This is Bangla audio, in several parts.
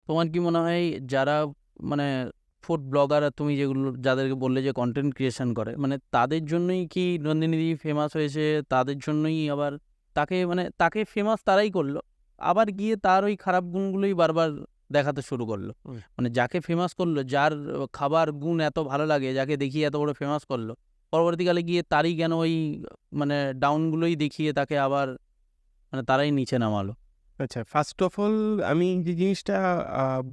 তোমার কি মনে হয় যারা মানে ফুড ব্লগার আর তুমি যেগুলো যাদেরকে বললে যে কন্টেন্ট ক্রিয়েশন করে, মানে তাদের জন্যই কি নন্দিনী ফেমাস হয়েছে? তাদের জন্যই আবার তাকে ফেমাস তারাই করলো, আবার গিয়ে তার ওই খারাপ গুণগুলোই বারবার দেখাতে শুরু করলো? মানে যাকে ফেমাস করলো, যার খাবার গুণ এত ভালো লাগে, যাকে দেখিয়ে এত বড় ফেমাস করলো, পরবর্তীকালে গিয়ে তারই কেন ওই মানে ডাউনগুলোই দেখিয়ে তাকে আবার তারাই নিচে নামালো? আচ্ছা, ফার্স্ট অফ অল আমি যে জিনিসটা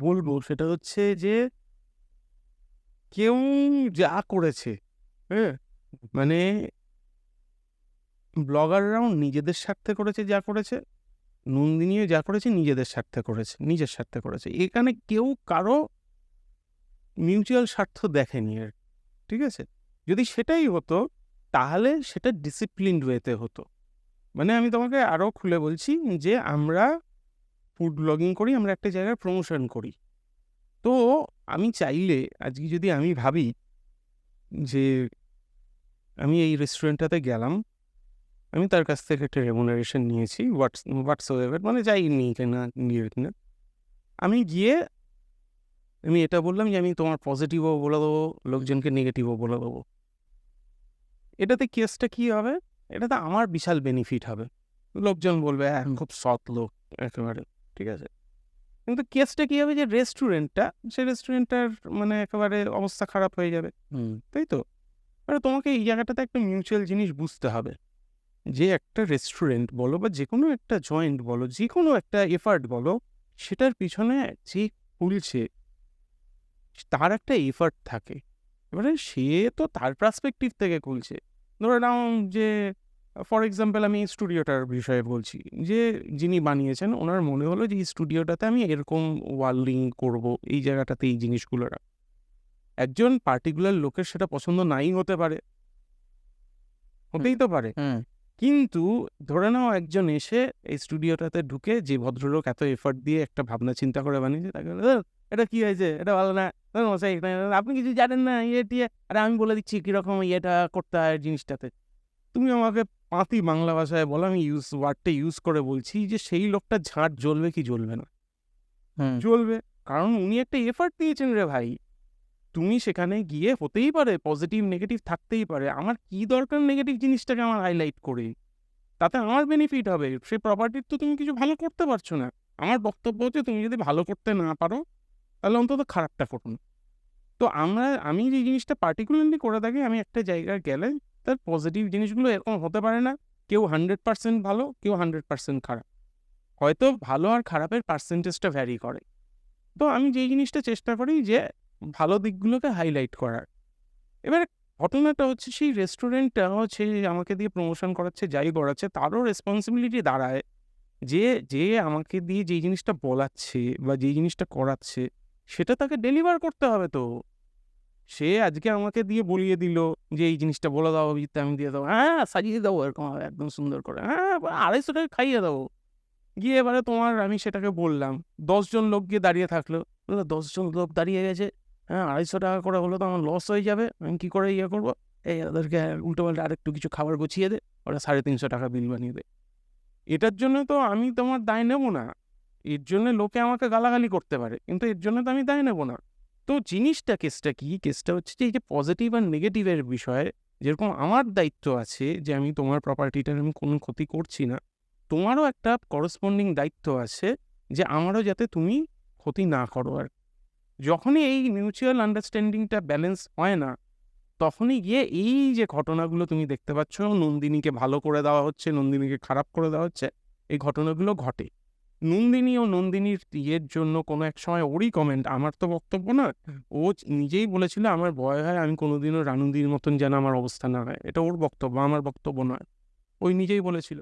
বলবো সেটা হচ্ছে যে কেউ যা করেছে, হ্যাঁ, মানে ব্লগাররাও নিজেদের স্বার্থে করেছে যা করেছে, নন্দিনীও যা করেছে নিজেদের স্বার্থে করেছে, নিজের স্বার্থে করেছে। এখানে কেউ কারো মিউচুয়াল স্বার্থ দেখেনি আর, ঠিক আছে? যদি সেটাই হতো তাহলে সেটা ডিসিপ্লিনড ওয়েতে হতো। মানে আমি তোমাকে আরও খুলে বলছি যে আমরা ফুড ব্লগিং করি, আমরা একটা জায়গায় প্রমোশন করি। তো আমি চাইলে আজকে যদি আমি ভাবি যে আমি এই রেস্টুরেন্টটাতে গেলাম, আমি তার কাছ থেকে একটা রেমুনারেশন নিয়েছি, হোয়াটসএভার, মানে যাই নিই কিনা নিয়ে কিনা, আমি গিয়ে আমি এটা বললাম যে আমি তোমার পজিটিভও বলে দেবো, লোকজনকে নেগেটিভও বলে দেবো। এটাতে কেসটা কী হবে? এটাতে আমার বিশাল বেনিফিট হবে। লোকজন বলবে হ্যাঁ খুব সৎ লোক একেবারে, ঠিক আছে? কিন্তু কেসটা কী হবে যে সেই রেস্টুরেন্টটার মানে একেবারে অবস্থা খারাপ হয়ে যাবে, তাই তো? মানে তোমাকে এই জায়গাটাতে একটা মিউচুয়াল জিনিস বুঝতে হবে যে একটা রেস্টুরেন্ট বলো বা যে কোনো একটা জয়েন্ট বলো, যে কোনো একটা এফার্ট বলো, সেটার পিছনে যে খুলছে তার একটা এফার্ট থাকে। এবারে সে তো তার পার্সপেক্টিভ থেকে খুলছে। ধরে নাও যে ফর এক্সাম্পল আমি স্টুডিওটার বিষয়ে বলছি, যে যিনি বানিয়েছেন ওনার মনে হলো যে এই স্টুডিওটাতে আমি এরকম ওয়ার্লিং করবো, এই জায়গাটাতে এই জিনিসগুলো একজন পার্টিকুলার লোকের সেটা পছন্দ নাই হতে পারে, হতেই তো পারে। কিন্তু ধরে নাও একজন এসে এই স্টুডিওটাতে ঢুকে, যে ভদ্রলোক এত এফর্ট দিয়ে একটা ভাবনা চিন্তা করে বানিয়েছে, তাকে এটা কি হয়েছে, এটা ভালো না, মশাই আপনি কিছু জানেন না, ইয়ে টিয়ে, আরে আমি বলে দিচ্ছি কিরকম ইয়েটা করতে হয় জিনিসটাতে। তুমি আমাকে পাতি বাংলা ভাষায় বলো, আমি ওয়ার্ডটা ইউজ করে বলছি যে সেই লোকটা ঝাঁট জ্বলবে কি জ্বলবে না? জ্বলবে, কারণ উনি একটা এফর্ট দিয়েছেন রে ভাই। তুমি সেখানে গিয়ে, হতেই পারে পজিটিভ নেগেটিভ থাকতেই পারে, আমার কি দরকার নেগেটিভ জিনিসটাকে আমার হাইলাইট করে? তাতে আমার বেনিফিট হবে, সেই প্রপার্টির তো তুমি কিছু ভালো করতে পারছো না। আমার বক্তব্য হচ্ছে তুমি যদি ভালো করতে না পারো তাহলে অন্তত খারাপটা করো না। তো আমি যে জিনিসটা পার্টিকুলারলি করে থাকি, আমি একটা জায়গায় গেলে তার পজিটিভ জিনিসগুলো এরকম হতে পারে না কেউ 100% ভালো, কেউ 100% খারাপ, হয়তো ভালো আর খারাপের পার্সেন্টেজটা ভ্যারি করে। তো আমি যেই জিনিসটা চেষ্টা করি যে ভালো দিকগুলোকে হাইলাইট করার। এবার ঘটনাটা হচ্ছে সেই রেস্টুরেন্টটা হচ্ছে আমাকে দিয়ে প্রমোশন করাচ্ছে, যাই করাচ্ছে, তারও রেসপন্সিবিলিটি দাঁড়ায় যে যে আমাকে দিয়ে যেই জিনিসটা বলাচ্ছে বা যেই জিনিসটা করাচ্ছে সেটা তাকে ডেলিভার করতে হবে। তো সে আজকে আমাকে দিয়ে বলিয়ে দিল যে এই জিনিসটা বলে দাও, আমি দিয়ে দেবো, হ্যাঁ সাজিয়ে দেবো এরকম একদম সুন্দর করে, হ্যাঁ 250 টাকা খাইয়ে দেবো। গিয়ে এবারে আমি সেটাকে বললাম, 10 জন লোক গিয়ে দাঁড়িয়ে থাকলো, 10 জন লোক দাঁড়িয়ে গেছে, হ্যাঁ 250 টাকা করে হলো তো আমার লস হয়ে যাবে, আমি কী করে ইয়ে করবো? এই ওদেরকে উল্টোপাল্টা আরেকটু কিছু খাবার গুছিয়ে দে, ওরা 350 টাকা বিল বানিয়ে দেয়। এটার জন্য তো আমি তোমার দায় নেব না। এর জন্য লোকে আমাকে গালাগালি করতে পারে, কিন্তু এর জন্য তো আমি দায় নেব না। তো কেসটা কি? কেসটা হচ্ছে যে এই যে পজিটিভ আর নেগেটিভের বিষয়ে যেরকম আমার দায়িত্ব আছে যে আমি তোমার প্রপার্টিটার আমি কোনো ক্ষতি করছি না, তোমারও একটা করসপন্ডিং দায়িত্ব আছে যে আমারও যাতে তুমি ক্ষতি না করো। আর যখনই এই মিউচুয়াল আন্ডারস্ট্যান্ডিংটা ব্যালেন্স হয় না, তখনই গিয়ে এই যে ঘটনাগুলো তুমি দেখতে পাচ্ছ, নন্দিনীকে ভালো করে দেওয়া হচ্ছে, নন্দিনীকে খারাপ করে দেওয়া হচ্ছে, এই ঘটনাগুলো ঘটে। নন্দিনী ও নন্দিনীর ইয়ের জন্য কোনো এক সময় ওরই কমেন্ট, আমার তো বক্তব্য না, ও নিজেই বলেছিল আমার ভয় হয় আমি কোনোদিনও রানুদির মতন যেন আমার অবস্থা না হয়। এটা ওর বক্তব্য, আমার বক্তব্য নয়। ওই নিজেই বলেছিল।